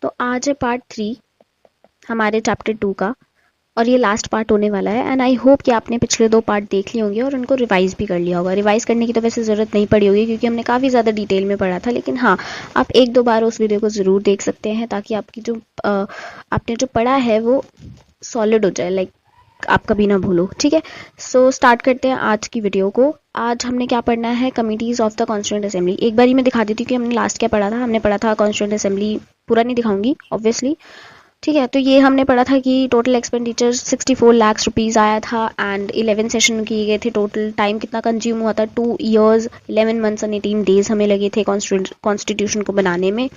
तो आज है पार्ट 3 हमारे चैप्टर 2 का और ये लास्ट पार्ट होने वाला है। एंड आई होप कि आपने पिछले 2 पार्ट देख लिए होंगे और उनको रिवाइज भी कर लिया होगा। रिवाइज करने की तो वैसे ज़रूरत नहीं पड़ी होगी क्योंकि हमने काफ़ी ज़्यादा डिटेल में पढ़ा था, लेकिन हाँ, आप 1-2 बार उस वीडियो को ज़रूर देख सकते हैं ताकि आपकी जो आपने जो पढ़ा है वो सॉलिड हो जाए, लाइक आप कभी ना भूलो। ठीक है, सो स्टार्ट करते हैं आज की वीडियो को। आज हमने क्या पढ़ना है, committees of the constituent assembly. एक बार ही मैं दिखा देती हूँ कि हमने लास्ट क्या पढ़ा था। हमने पढ़ा था कॉन्स्टिट्यूएंट असेंबली, पूरा नहीं दिखाऊंगी ऑब्वियसली। ठीक है, तो ये हमने पढ़ा था कि टोटल एक्सपेंडिचर 64 लाख रुपीज़ आया था एंड 11 सेशन किए गए थे। टोटल टाइम कितना कंज्यूम हुआ था, 2 ईयर्स 11 मंथ्स एंड 18 डेज हमें लगे थे कॉन्स्टिट्यूशन को बनाने में।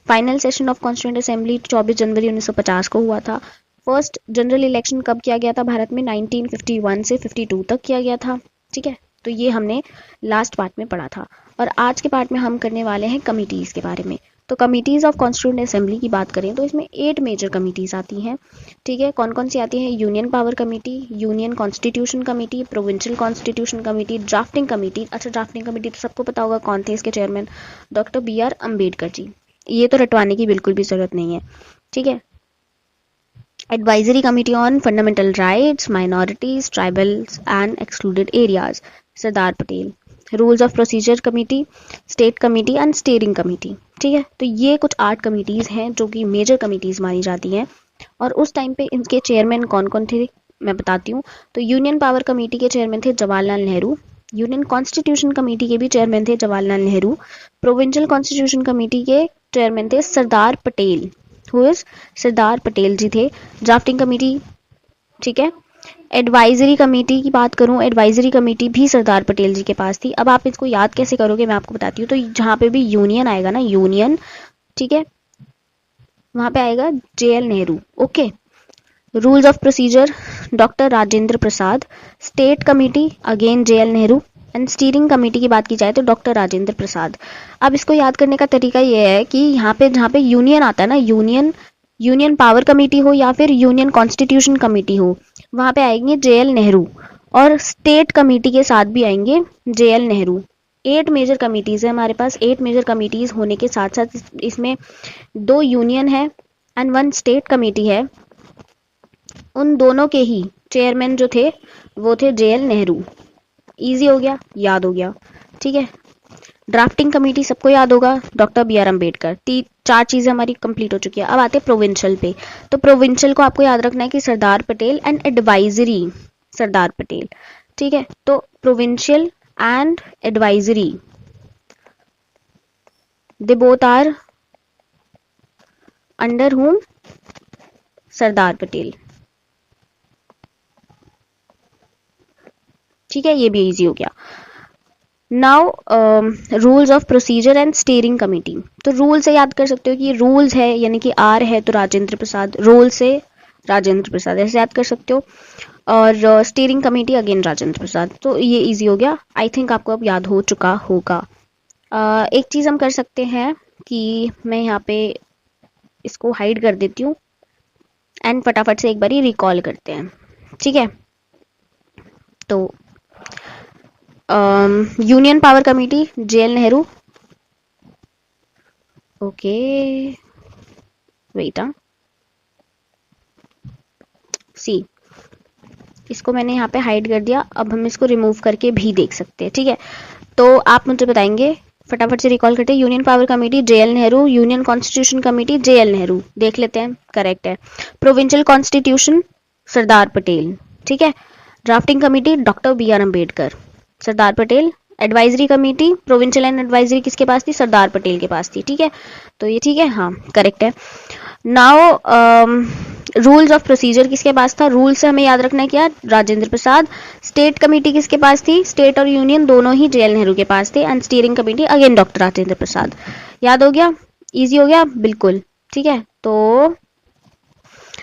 Final session of constituent assembly 24 जनवरी 1950 को हुआ था। फर्स्ट जनरल इलेक्शन कब किया गया था भारत में, 1951 से 52 तक किया गया था। ठीक है, तो ये हमने लास्ट पार्ट में पढ़ा था। और आज के पार्ट में हम करने वाले हैं कमिटीज़ के बारे में। तो कमिटीज़ ऑफ कॉन्स्टिट्यूएंट असेंबली की बात करें तो इसमें 8 मेजर कमिटीज़ आती हैं। ठीक है, कौन कौन सी आती हैं, union power committee, union constitution committee, provincial constitution committee, drafting committee. अच्छा, ड्राफ्टिंग कमेटी तो सबको पता होगा कौन थे इसके chairman, doctor BR Ambedkar ji. ये तो रटवाने की बिल्कुल भी जरूरत नहीं है। ठीक है, advisory committee on fundamental rights, minorities, tribals and excluded areas, Sardar Patel. Rules of procedure committee, state committee and steering committee. ठीक है, तो ये कुछ 8 कमिटीज़ हैं जो कि मेजर कमिटीज़ मानी जाती हैं। और उस टाइम पे इनके चेयरमैन कौन कौन थे मैं बताती हूँ। तो यूनियन पावर कमेटी के चेयरमैन थे Jawaharlal Nehru. Union constitution committee के भी चेयरमैन थे Jawaharlal Nehru. Provincial constitution committee के चेयरमैन थे सरदार पटेल, सरदार पटेल जी थे। ड्राफ्टिंग कमेटी, ठीक है। एडवाइजरी कमेटी की बात करूं, एडवाइजरी कमेटी भी सरदार पटेल जी के पास थी। अब आप इसको याद कैसे करोगे मैं आपको बताती हूँ। तो जहाँ पे भी यूनियन आएगा ना, यूनियन, ठीक है, वहां पे आएगा JL Nehru. Okay, rules of procedure doctor Rajendra Prasad. State committee again JL Nehru and steering committee की बात की जाए तो डॉक्टर राजेंद्र प्रसाद। अब इसको याद करने का तरीका यह है कि यहाँ पे जहाँ पे यूनियन आता है ना, यूनियन पावर कमेटी हो या फिर यूनियन कॉन्स्टिट्यूशन कमेटी हो, वहां पे आएंगे JL नेहरू। और स्टेट कमेटी के साथ भी आएंगे JL नेहरू। 8 मेजर कमिटीज है हमारे पास। 8 मेजर कमिटीज होने के साथ साथ इसमें 2 यूनियन है एंड 1 स्टेट कमेटी है। उन दोनों के ही चेयरमैन जो थे वो थे JL नेहरू। इजी हो गया, याद हो गया। ठीक है, ड्राफ्टिंग कमेटी सबको याद होगा, डॉक्टर BR अम्बेडकर। 4 चीजें हमारी कंप्लीट हो चुकी है। अब आते हैं प्रोविंशियल पे। तो प्रोविंशियल को आपको याद रखना है कि सरदार पटेल एंड एडवाइजरी सरदार पटेल। ठीक है, तो provincial and advisory they both are under whom, Sardar Patel. ठीक है, ये भी इजी हो गया। Now rules of procedure and steering committee. तो रूल से याद कर सकते हो कि रूल्स है यानी कि R है तो राजेंद्र प्रसाद, रोल से राजेंद्र प्रसाद, ऐसे याद कर सकते हो। और steering committee again Rajendra Prasad. तो ये इजी हो गया, आई थिंक आपको अब याद हो चुका होगा। एक चीज हम कर सकते हैं कि मैं यहाँ पे इसको हाइड कर देती हूँ एंड फटाफट से एक बार रिकॉल करते हैं। ठीक है, तो union power committee JL Nehru. Okay, wait, see, इसको मैंने यहाँ पे हाइड कर दिया। अब हम इसको रिमूव करके भी देख सकते हैं। ठीक है, तो आप मुझे बताएंगे, फटाफट से रिकॉल करते हैं। Union power committee JL Nehru, union constitution committee JL Nehru, देख लेते हैं, करेक्ट है। प्रोविंशियल कॉन्स्टिट्यूशन सरदार पटेल। ठीक है, drafting committee doctor BR Ambedkar, Sardar Patel. Advisory committee provincial and advisory किसके पास थी, सरदार पटेल के पास थी। ठीक है, तो ये ठीक है, हाँ करेक्ट है। नाउ रूल्स ऑफ प्रोसीजर किसके पास था, रूल से हमें याद रखना है क्या, राजेंद्र प्रसाद। स्टेट कमेटी किसके पास थी, स्टेट और यूनियन दोनों ही JL नेहरू के पास थे। And steering committee again doctor Rajendra Prasad. याद हो गया, इजी हो गया बिल्कुल। ठीक है, तो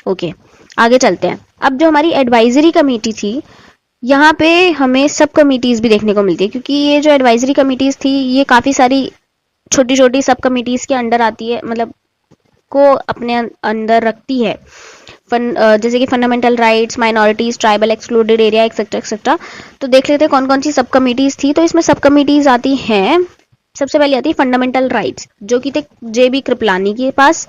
ओके, आगे चलते हैं। अब जो हमारी एडवाइजरी कमेटी थी, यहाँ पे हमें सब कमिटीज भी देखने को मिलती है क्योंकि ये जो एडवाइजरी कमिटीज थी ये काफी सारी छोटी छोटी सब कमिटीज के अंडर आती है, मतलब को अपने अंदर रखती है। जैसे कि fundamental rights, minorities, tribal, excluded area, etcetera etcetera. तो देख लेते हैं कौन कौन सी सब कमिटीज थी। तो इसमें सब कमिटीज आती हैं, सबसे पहले आती है फंडामेंटल राइट्स जो कि थे JB कृपलानी के पास।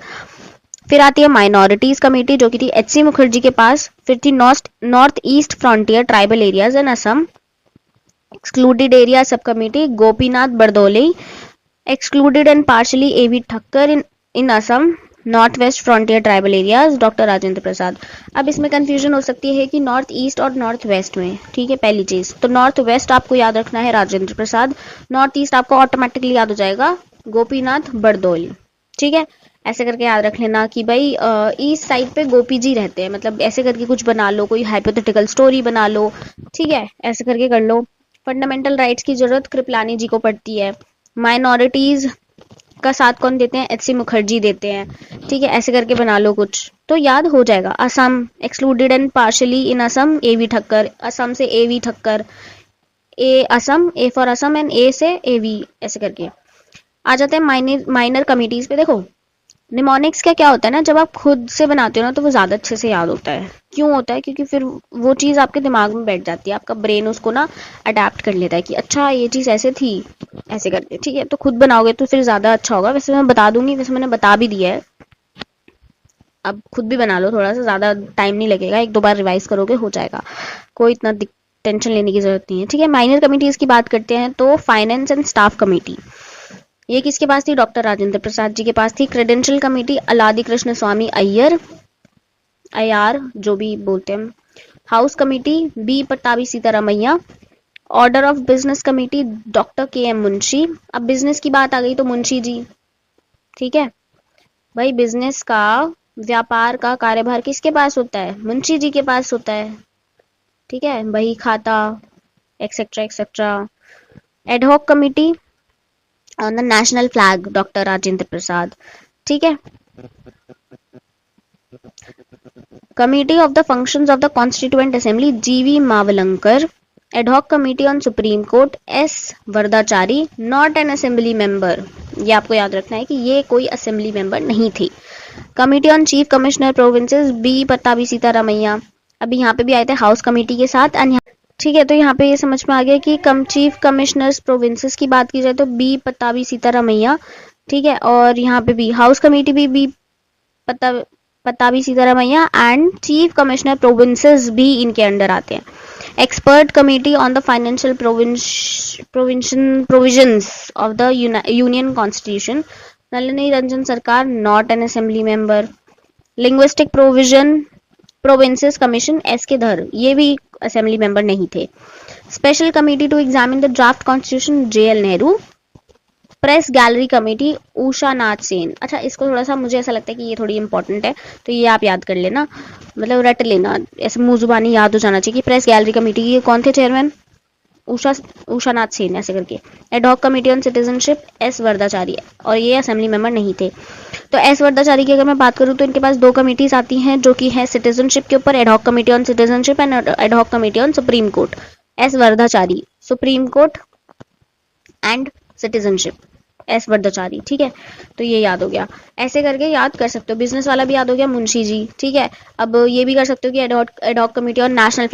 फिर आती है माइनॉरिटीज कमेटी जो कि थी एच.सी. मुखर्जी के पास। फिर थी north east frontier tribal areas in Assam excluded area sub committee Gopinath Bardoloi. Excluded and partially A V Thakkar in Assam north west frontier tribal areas doctor Rajendra Prasad. अब इसमें कंफ्यूजन हो सकती है कि नॉर्थ ईस्ट और नॉर्थ वेस्ट में, ठीक है। पहली चीज तो नॉर्थ वेस्ट आपको याद रखना है राजेंद्र प्रसाद, नॉर्थ ईस्ट आपको ऑटोमेटिकली याद हो जाएगा गोपीनाथ बरदोली, ठीक है। ऐसे करके याद रख लेना कि भाई ईस्ट साइड पे गोपी जी रहते हैं, मतलब ऐसे करके कुछ बना लो, कोई हाइपोथेटिकल स्टोरी बना लो, ठीक है। ऐसे करके कर लो। फंडामेंटल राइट्स की जरूरत कृपलानी जी को पड़ती है। माइनॉरिटीज का साथ कौन देते हैं, एच.सी. मुखर्जी देते हैं, ठीक है। ऐसे करके बना लो कुछ तो याद हो जाएगा। Assam excluded and partially in Assam A V Thakkar, Assam से A V Thakkar, A Assam, A for Assam and A से एवी, ऐसे करके। आ जाते हैं माइनर कमिटीज पे। देखो निमोनिक्स का क्या होता है ना, जब आप खुद से बनाते हो ना तो वो ज्यादा अच्छे से याद होता है। क्यों होता है, क्योंकि फिर वो चीज आपके दिमाग में बैठ जाती है, आपका ब्रेन उसको ना अडेप्ट कर लेता है कि अच्छा ये चीज ऐसे थी, ऐसे करके, ठीक है। तो खुद बनाओगे तो फिर ज्यादा अच्छा होगा। वैसे मैं बता दूंगी, वैसे मैंने बता भी दिया है, अब खुद भी बना लो, थोड़ा सा ज्यादा टाइम नहीं लगेगा, एक दो बार रिवाइज करोगे हो जाएगा, कोई इतना टेंशन लेने की जरूरत नहीं है, ठीक है। माइनर कमिटीज की बात करते हैं तो फाइनेंस एंड स्टाफ कमेटी, ये किसके पास थी, डॉक्टर राजेंद्र प्रसाद जी के पास थी। क्रेडेंशियल कमेटी अलादी कृष्ण स्वामी अय्यर, अयार जो भी बोलते हैं। House committee B Pattabhi Sitaramayya. Order of business committee doctor के एम मुंशी। अब बिजनेस की बात आ गई तो मुंशी जी, ठीक है भाई। बिजनेस का, व्यापार का कार्यभार किसके पास होता है, मुंशी जी के पास होता है, ठीक है। बही खाता etcetera etcetera. Ad hoc committee on the national flag doctor Rajendra Prasad, ठीक है। Committee of the functions of the constituent assembly G V Mavalankar. Ad hoc committee on supreme court S Varadachari, not an assembly member, ये आपको याद रखना है कि ये कोई असेंबली मेंबर नहीं थे। Committee on chief commissioner provinces B Pattabhi Sitaramayya. अभी यहाँ पे भी आए थे हाउस कमेटी के साथ, एंड ठीक है। तो यहाँ पे ये समझ में आ गया कि चीफ कमिश्नर्स प्रोविंसेस की बात की जाए तो बी पट्टाभी सीतारामैया, ठीक है। और यहाँ पे भी हाउस कमेटी भी B Patta Pattabhi Sitaramayya and chief commissioner provinces भी इनके अंडर आते हैं। Expert committee on the financial provisions of the union constitution Nalini Ranjan Sarkar, not an assembly member. Linguistic provision provinces commission S K Dhar, ये भी असेंबली मेंबर नहीं थे। Special committee to examine the draft constitution J L. Nehru. Press gallery committee Usha Nath Sen. अच्छा इसको थोड़ा सा मुझे ऐसा लगता है कि ये थोड़ी इंपॉर्टेंट है, तो ये आप याद कर लेना, मतलब रट लेना, ऐसे मुंह जुबानी याद हो जाना चाहिए कि प्रेस गैलरी कमेटी की कौन थे चेयरमैन, उषा नाथ सेन, ऐसे करके। Ad hoc committee on citizenship S Varadachari, और ये असेंबली मेंबर नहीं थे। तो एस वरदाचारी की अगर मैं बात करूँ तो इनके पास दो कमेटीज आती हैं जो कि है सिटीजनशिप के ऊपर, ad hoc committee on citizenship and ad hoc committee on supreme court. S Varadachari supreme court and citizenship, S Varadachari, ठीक है। तो ये याद हो गया, ऐसे करके याद कर सकते हो। बिजनेस वाला भी याद हो गया मुंशी जी, ठीक है। अब ये भी कर सकते हो कि एडहॉक कमेटी और नेशनल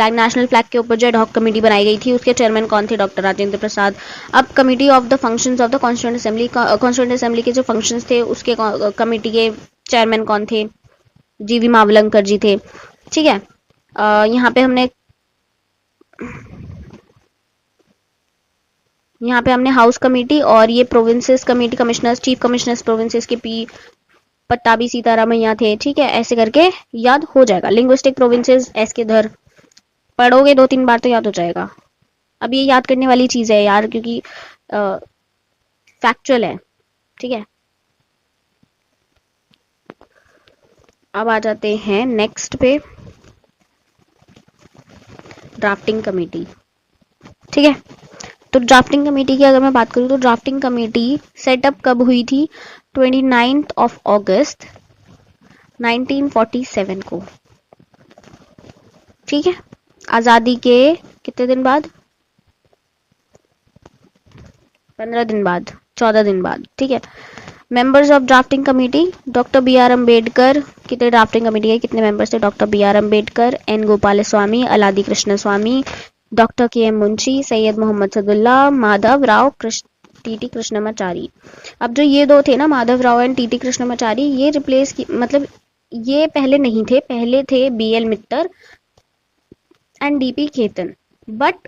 फ्लैग के ऊपर जो एडहॉक कमेटी बनाई गई थी उसके चेयरमैन कौन थे, डॉक्टर राजेंद्र प्रसाद। अब committee of the functions of the constituent assembly के जो फंक्शंस थे उसके कमेटी के चेयरमैन कौन थे, जीवी मावलंकर जी थे, ठीक है। यहाँ पे हमने हाउस कमेटी और ये provinces committee commissioners chief commissioners provinces के पी पट्टाभी सीतारामैया थे, ठीक है। ऐसे करके याद हो जाएगा। लिंग्विस्टिक प्रोविंसेस एस के धर, पढ़ोगे दो तीन बार तो याद हो जाएगा। अब ये याद करने वाली चीज है यार, क्योंकि फैक्चुअल है, ठीक है। अब आ जाते हैं नेक्स्ट पे, ड्राफ्टिंग कमेटी, ठीक है। तो ड्राफ्टिंग कमेटी की अगर मैं बात करूं तो ड्राफ्टिंग कमेटी सेटअप कब हुई थी, 29 अगस्त 1947 को, ठीक है। आजादी के कितने दिन बाद, 15 दिन बाद, 14 दिन बाद, ठीक है। Members of drafting committee doctor B R Ambedkar, कितने ड्राफ्टिंग कमेटी है, कितने मेंबर्स थे, डॉक्टर बी आर अम्बेडकर, एन गोपाल स्वामी, अलादी कृष्ण स्वामी, डॉक्टर के एम मुंशी, सैयद मोहम्मद सदुल्ला, माधव राव टी टी कृष्णमाचारी। अब जो ये दो थे ना, माधव राव एंड टी टी कृष्णमाचारी, ये रिप्लेस की, मतलब ये पहले नहीं थे, पहले थे BL Mitter and DP Khaitan, but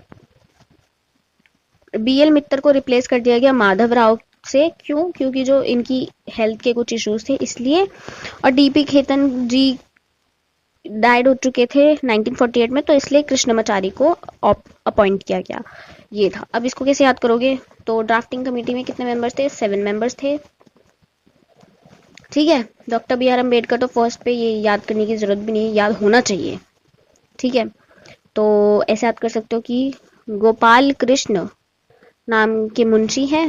BL Mitter को रिप्लेस कर दिया गया माधव राव से। क्यों? क्योंकि जो इनकी हेल्थ के कुछ इश्यूज थे इसलिए। और DP खेतन जी डाइड हो चुके थे 1948 में, तो इसलिए कृष्णमाचारी को अपॉइंट किया गया। ये था। अब इसको कैसे याद करोगे? तो ड्राफ्टिंग कमेटी में कितने मेंबर्स थे? 7 मेंबर्स थे। ठीक है। डॉक्टर BR अम्बेडकर तो फर्स्ट पे, ये याद करने की जरूरत भी नहीं, याद होना चाहिए। ठीक है। तो ऐसे याद कर सकते हो कि गोपाल कृष्ण नाम के मुंशी हैं।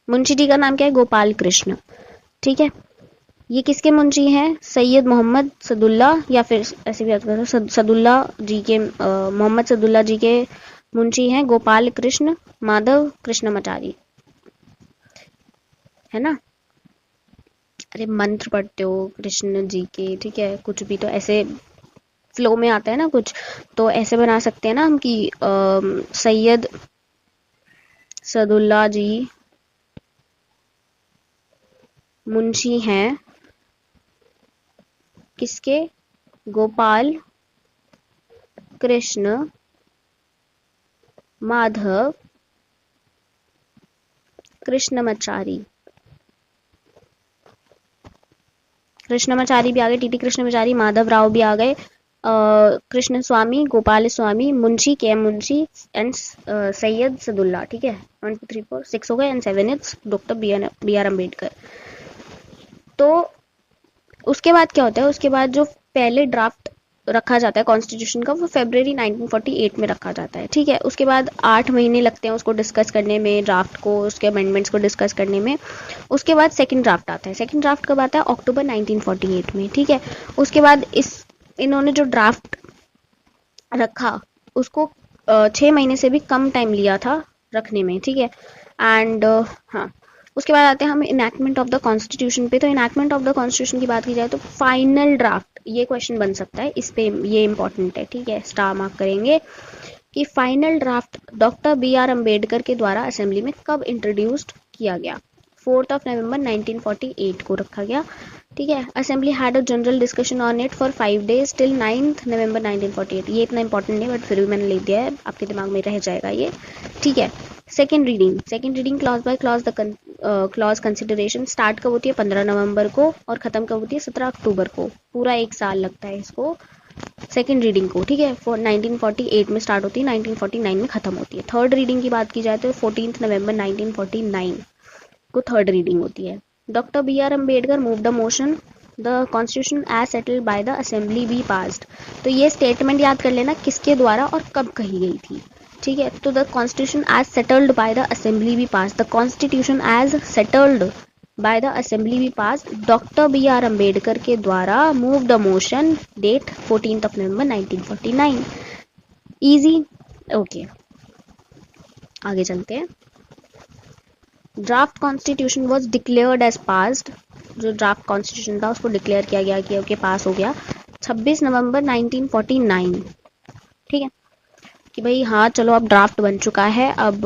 मुंशी जी का नाम क्या है? गोपाल कृष्ण। ठीक है। ये किसके मुंशी हैं? सैयद मोहम्मद सदुल्ला, या फिर ऐसे भी याद करो सदुल्ला जी के, मोहम्मद सदुल्ला जी के मुंशी हैं गोपाल कृष्ण माधव कृष्णमाचारी, है ना। अरे मंत्र पढ़ते हो कृष्ण जी के, ठीक है, कुछ भी तो ऐसे फ्लो में आता है ना कुछ, तो ऐसे बना सकते हैं ना हम कि सैयद सदुल्ला जी मुंशी हैं किसके? गोपाल कृष्ण माधव कृष्णमाचारी। कृष्णमाचारी भी आ गए, TT कृष्णमाचारी, माधव राव भी आ गए, कृष्ण स्वामी, गोपाल स्वामी, मुंशी के मुंशी एंड सैयद सदुल्ला। ठीक है, 1 2 3 4 6 हो गए, and 7 it's doctor BR Ambedkar. तो उसके बाद क्या होता है? उसके बाद जो पहले ड्राफ्ट रखा जाता है कॉन्स्टिट्यूशन का, वो February 1948 में रखा जाता है। ठीक है। उसके बाद 8 महीने लगते हैं उसको डिस्कस करने में, ड्राफ्ट को, उसके अमेंडमेंट्स को डिस्कस करने में। उसके बाद सेकंड ड्राफ्ट आता है। सेकंड ड्राफ्ट कब आता है? अक्टूबर 1948 में। ठीक है। उसके बाद इन्होंने जो ड्राफ्ट रखा उसको 6 महीने से भी कम टाइम लिया था रखने में। ठीक है। एंड हाँ, उसके बाद आते हैं हम इनैक्टमेंट ऑफ द कॉन्स्टिट्यूशन पे। तो इनैक्टमेंट ऑफ द कॉन्स्टिट्यूशन की बात की जाए तो फाइनल ड्राफ्ट, ये क्वेश्चन बन सकता है इस पे, ये इंपॉर्टेंट है। ठीक है, स्टार मार्क करेंगे कि final draft doctor BR Ambedkar के द्वारा असेंबली में कब इंट्रोड्यूस्ड किया गया? 4 नवंबर 1948 को रखा गया। ठीक है। Assembly had a general discussion on it for 5 days till 9 नवंबर 1948। ये इतना इंपॉर्टेंट नहीं, बट फिर भी मैंने लिख दिया है, आपके दिमाग में रह जाएगा ये। ठीक है। Second reading clause by clause the clause consideration start कब होती है? 15 नवंबर को, और खत्म कब होती है? 17 अक्टूबर को। पूरा एक साल लगता है इसको सेकेंड रीडिंग को। ठीक है। 1948 में स्टार्ट होती है, 1949 में खत्म होती है। थर्ड रीडिंग की बात की जाए तो 14 नवंबर 1949 को थर्ड रीडिंग होती है। Doctor BR Ambedkar move the motion the constitution as settled by the assembly be passed. तो ये स्टेटमेंट याद कर लेना किसके द्वारा और कब कही गई थी। ठीक है। तो the constitution as settled by the assembly be passed, the constitution as settled by the assembly be pass doctor BR Ambedkar के द्वारा move the motion, date 14 November 1949। Easy. Okay, आगे चलते हैं। Draft constitution was declared as passed. जो draft constitution था उसको declare किया गया कि ओके पास हो गया 26 नवंबर 1949। ठीक है, कि भाई हाँ चलो अब ड्राफ्ट बन चुका है, अब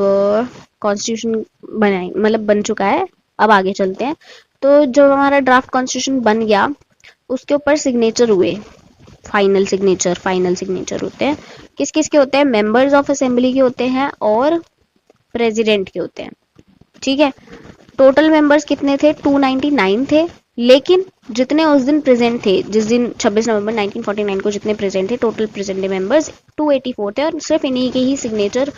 कॉन्स्टिट्यूशन बनाए, मतलब बन चुका है, अब आगे चलते हैं। तो जो हमारा ड्राफ्ट कॉन्स्टिट्यूशन बन गया उसके ऊपर सिग्नेचर हुए, फाइनल सिग्नेचर होते हैं। किस किस के होते हैं? मेंबर्स ऑफ असेंबली के होते हैं और प्रेसिडेंट के होते हैं। ठीक है। टोटल मेंबर्स कितने थे? 299 थे, लेकिन जितने उस दिन प्रेजेंट थे, जिस दिन 26 नवंबर 1949 को जितने प्रेजेंट थे, टोटल प्रेजेंट मेंबर्स 284 थे, और सिर्फ इन्हीं के ही सिग्नेचर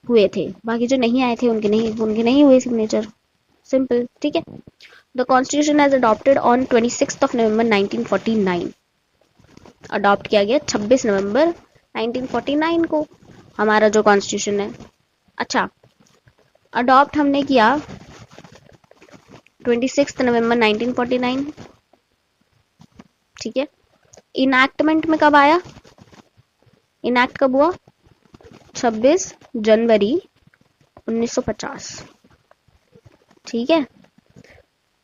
हुए थे। बाकी जो नहीं आए थे उनके नहीं हुए सिग्नेचर। सिंपल। ठीक है। The constitution as adopted on 26 November 1949। Adopt किया गया 26 नवंबर 1949 को हमारा जो कॉन्स्टिट्यूशन है। अच्छा, अडॉप्ट हमने किया 26 नवंबर 1949। ठीक है। इनैक्टमेंट में कब आया? इनैक्ट कब हुआ? 26 जनवरी 1950। ठीक है।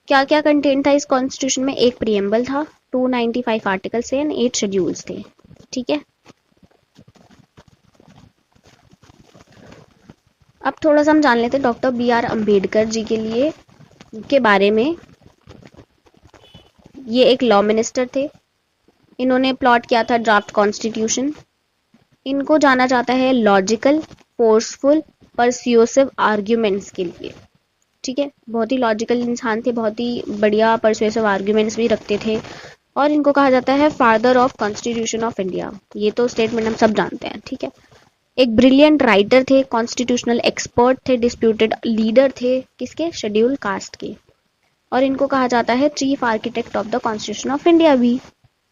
क्या क्या कंटेंट था इस कॉन्स्टिट्यूशन में? एक प्रीएम्बल था, 295 आर्टिकल्स थे, 8 शेड्यूल्स थे। ठीक है। अब थोड़ा सा हम जान लेते हैं डॉक्टर BR अम्बेडकर जी के बारे में। ये एक लॉ मिनिस्टर थे। इन्होंने प्लॉट किया था ड्राफ्ट कॉन्स्टिट्यूशन। इनको जाना जाता है लॉजिकल, फोर्सफुल, परस्यूसिव आर्ग्यूमेंट्स के लिए। ठीक है, बहुत ही लॉजिकल इंसान थे, बहुत ही बढ़िया परसुएसिव आर्ग्यूमेंट्स भी रखते थे। और इनको कहा जाता है father of constitution of India. ये तो स्टेटमेंट हम सब जानते हैं। ठीक है, एक ब्रिलियंट राइटर थे, कॉन्स्टिट्यूशनल एक्सपर्ट थे, डिस्प्यूटेड लीडर थे किसके, शेड्यूल कास्ट के। और इनको कहा जाता है chief architect of the constitution of India भी।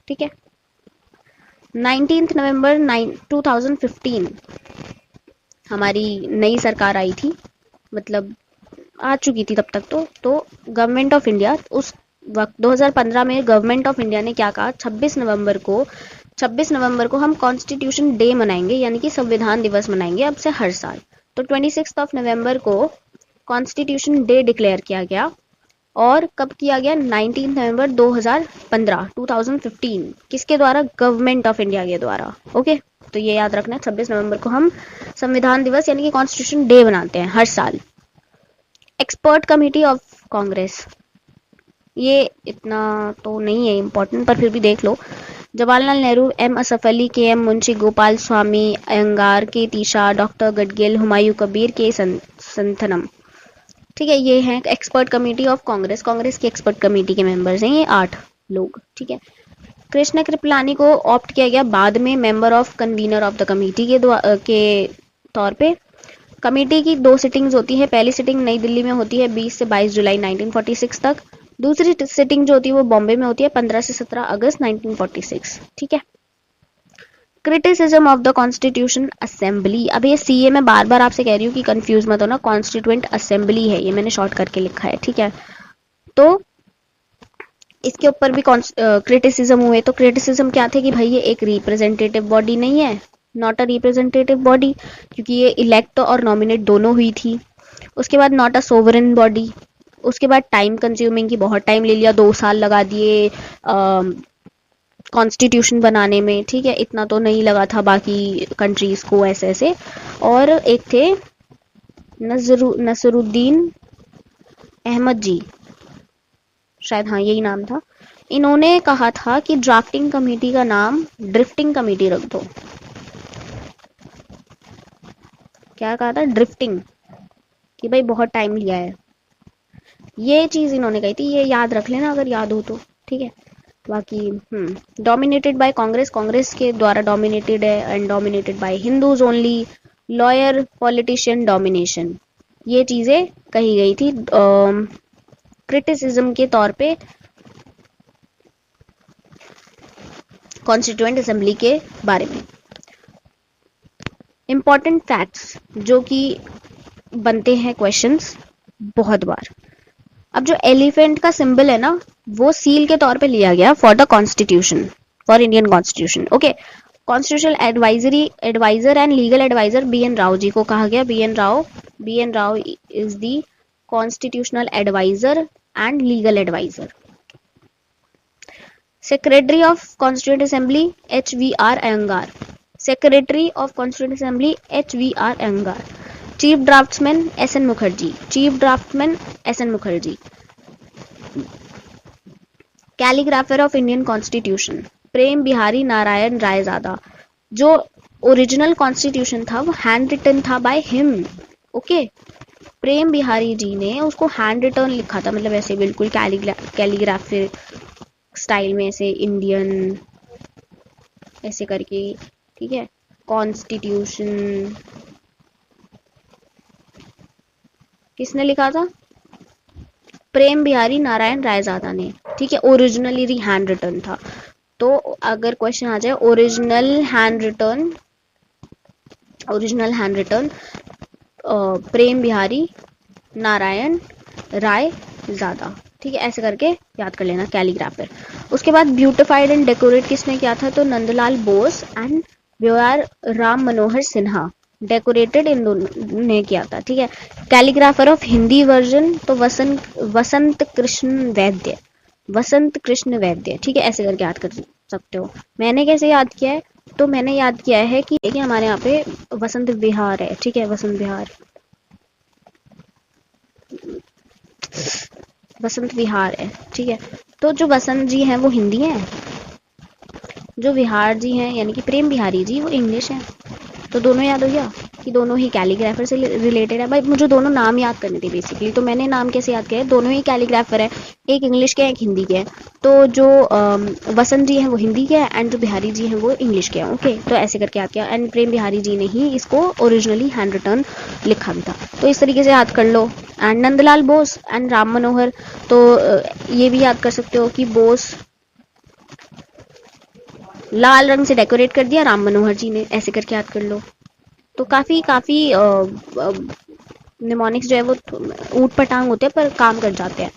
ठीक है, 19 नवंबर 2015 हमारी नई सरकार आई थी, मतलब आ चुकी थी तब तक। तो गवर्नमेंट ऑफ इंडिया उस वक्त 2015 में गवर्नमेंट ऑफ इंडिया ने क्या कहा, 26 नवंबर को हम कॉन्स्टिट्यूशन डे मनाएंगे, यानी कि संविधान दिवस मनाएंगे अब से हर साल। तो 26 नवंबर को कॉन्स्टिट्यूशन डे डिक्लेयर किया गया। और कब किया गया, 19 नवंबर 2015 किसके द्वारा, गवर्नमेंट ऑफ इंडिया के द्वारा। ओके, तो ये याद रखना है, 26 नवंबर को हम संविधान दिवस यानी कि कॉन्स्टिट्यूशन डे मनाते हैं हर साल। एक्सपर्ट कमेटी ऑफ कांग्रेस, ये इतना तो नहीं है इम्पोर्टेंट, पर फिर भी देख लो। जवाहरलाल नेहरू, एम असफ अली, के एम मुंशी, गोपाल स्वामी अयंगार, के तीशा, डॉक्टर गडगिल, हुमायूं कबीर, के संथनम। ठीक है, ये है expert committee of Congress. Congress की एक्सपर्ट कमेटी के मेंबर्स हैं ये 8 लोग। ठीक है, कृष्ण कृपलानी को ऑप्ट किया गया बाद में member of convener of the committee के तौर पे। कमेटी की 2 सिटिंग्स होती है। पहली सिटिंग नई दिल्ली में होती है 20 से 22 जुलाई 1946 तक। दूसरी सिटिंग जो होती है वो बॉम्बे में होती है 15 से 17 अगस्त 1946। ठीक है, criticism of the constitution assembly. अब ये सीए में बार बार आपसे कह रही हूँ कि कंफ्यूज मत होना, कॉन्स्टिट्यूएंट असेंबली है, ये मैंने शॉर्ट करके लिखा है। ठीक है, तो इसके ऊपर भी क्रिटिसिज्म हुए। तो क्रिटिसिज्म क्या थे कि भाई ये एक रिप्रेजेंटेटिव बॉडी नहीं है, नॉट अ रिप्रेजेंटेटिव बॉडी, क्योंकि ये इलेक्ट और नॉमिनेट दोनों हुई थी। उसके बाद नॉट अ सोवरेन बॉडी। उसके बाद टाइम कंज्यूमिंग, की बहुत टाइम ले लिया, 2 साल लगा दिए कॉन्स्टिट्यूशन बनाने में। ठीक है, इतना तो नहीं लगा था बाकी कंट्रीज को ऐसे ऐसे। और एक थे नसरुद्दीन अहमद जी, शायद, हाँ यही नाम था। इन्होंने कहा था कि ड्राफ्टिंग कमेटी का नाम ड्रिफ्टिंग कमेटी रख दो। क्या कहा था, ड्रिफ्टिंग, कि भाई बहुत टाइम लिया है। ये चीज इन्होंने कही थी, ये याद रख लेना अगर याद हो तो। ठीक है, बाकी डोमिनेटेड बाय कांग्रेस, कांग्रेस के द्वारा डोमिनेटेड है, and dominated by Hindus only, lawyer politician domination, ये चीजें कही गई थी क्रिटिसिज्म के तौर पे कॉन्स्टिट्यूएंट असेंबली के बारे में। इंपॉर्टेंट फैक्ट्स जो कि बनते हैं क्वेश्चंस बहुत बार। अब जो एलिफेंट का सिंबल है ना, वो सील के तौर पे लिया गया for the constitution, for Indian constitution. Okay, constitutional adviser and legal adviser B N Rao ji को कहा गया। B N Rao is the constitutional adviser and legal adviser. Secretary of constituent assembly H V R Iyengar. Secretary of constituent assembly H V R Iyengar. Chief draftsman S N Mukherjee. Chief draftsman S N Mukherjee. Calligrapher of Indian constitution Prem Behari Narain Raizada. जो original constitution था वो hand written था by him. Okay, प्रेम बिहारी जी ने उसको hand written लिखा था, मतलब ऐसे बिल्कुल कैलीग्राफी स्टाइल में, ऐसे इंडियन ऐसे करके। ठीक है, कॉन्स्टिट्यूशन किसने लिखा था, प्रेम बिहारी नारायण रायजादा ने। ठीक है, ओरिजिनली हैंड रिटन था। तो अगर क्वेश्चन आ जाए ओरिजिनल हैंड रिटन प्रेम बिहारी नारायण राय ज्यादा। ठीक है, ऐसे करके याद कर लेना, कैलीग्राफर। उसके बाद ब्यूटिफाइड एंड डेकोरेट किसने किया था, तो नंदलाल बोस एंड व्यार राम मनोहर सिन्हा। डेकोरेटेड इन दोनों ने किया था। ठीक है, कैलीग्राफर ऑफ हिंदी वर्जन तो वसंत कृष्ण वैद्य। वसंत कृष्ण वैद्य। ठीक है, ऐसे करके याद कर सकते हो। मैंने कैसे याद किया है, तो मैंने याद किया है कि हमारे यहाँ पे वसंत विहार है। ठीक है, वसंत विहार है। ठीक है, तो जो वसंत जी हैं वो हिंदी हैं, जो विहार जी हैं यानी कि प्रेम बिहारी जी, वो इंग्लिश हैं। तो दोनों याद हो गया कि दोनों ही कैलीग्राफर से रिलेटेड है। भाई मुझे दोनों नाम याद करने थे बेसिकली, तो मैंने नाम कैसे याद किया है, दोनों ही कैलीग्राफर है, एक इंग्लिश के हैं एक हिंदी के हैं। तो जो वसंत जी हैं वो हिंदी के हैं एंड जो बिहारी जी हैं वो इंग्लिश के हैं। ओके, तो ऐसे करके याद किया। एंड प्रेम बिहारी जी ने ही इसको ओरिजिनली हैंड रिटर्न लिखा भी था, तो इस तरीके से याद कर लो। एंड नंदलाल बोस एंड राम मनोहर, तो ये भी याद कर सकते हो कि बोस लाल रंग से डेकोरेट कर दिया राम मनोहर जी ने, ऐसे करके याद कर लो। तो काफ़ी काफ़ी निमोनिक्स जो है वो ऊट पटांग होते हैं पर काम कर जाते हैं।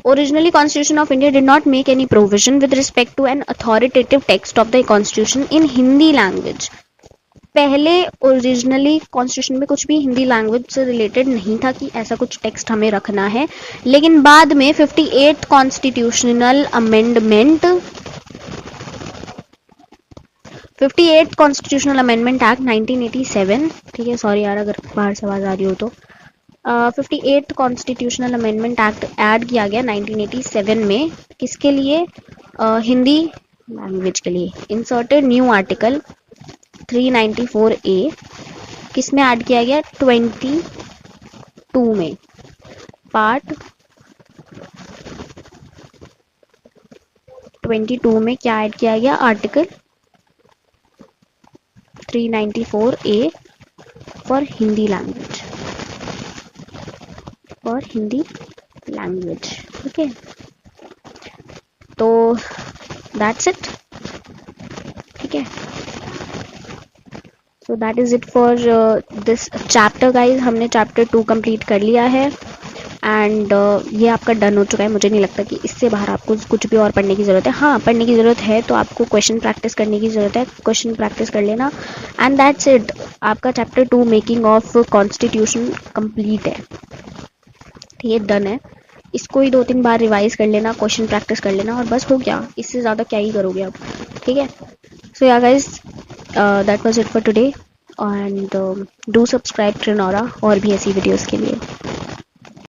Originally constitution of India did not make any provision with respect to an authoritative text of the constitution in Hindi language. पहले ओरिजिनली कॉन्स्टिट्यूशन में कुछ भी हिंदी लैंग्वेज से रिलेटेड नहीं था कि ऐसा कुछ टेक्स्ट हमें रखना है, लेकिन बाद में 58th constitutional amendment 58th constitutional amendment act 1987, ठीक है, सॉरी यार अगर बाहर से आवाज़ आ रही हो तो, 58th constitutional amendment act add किया गया 1987 में, किसके लिए, हिंदी लैंग्वेज के लिए। इंसर्टेड न्यू आर्टिकल 394A, किस में ऐड किया गया, 22 में, पार्ट 22 में क्या ऐड किया गया, article 394A for Hindi language, for Hindi language. Okay, तो दैट्स इट, ठीक है। So that is it for this chapter guys. हमने चैप्टर 2 कंप्लीट कर लिया है एंड ये आपका डन हो चुका है। मुझे नहीं लगता कि इससे बाहर आपको कुछ भी और पढ़ने की ज़रूरत है। हाँ, पढ़ने की ज़रूरत है तो आपको क्वेश्चन प्रैक्टिस करने की ज़रूरत है, क्वेश्चन प्रैक्टिस कर लेना एंड दैट्स इट। आपका chapter 2 making of constitution complete है, ठीक है, डन है। इसको ही 2-3 बार रिवाइज कर लेना, क्वेश्चन प्रैक्टिस कर लेना और बस हो गया, इससे ज़्यादा क्या ही करोगे आप, ठीक है। So yeah guys, that was it for today and do subscribe Trinora और भी ऐसी वीडियोस के लिए।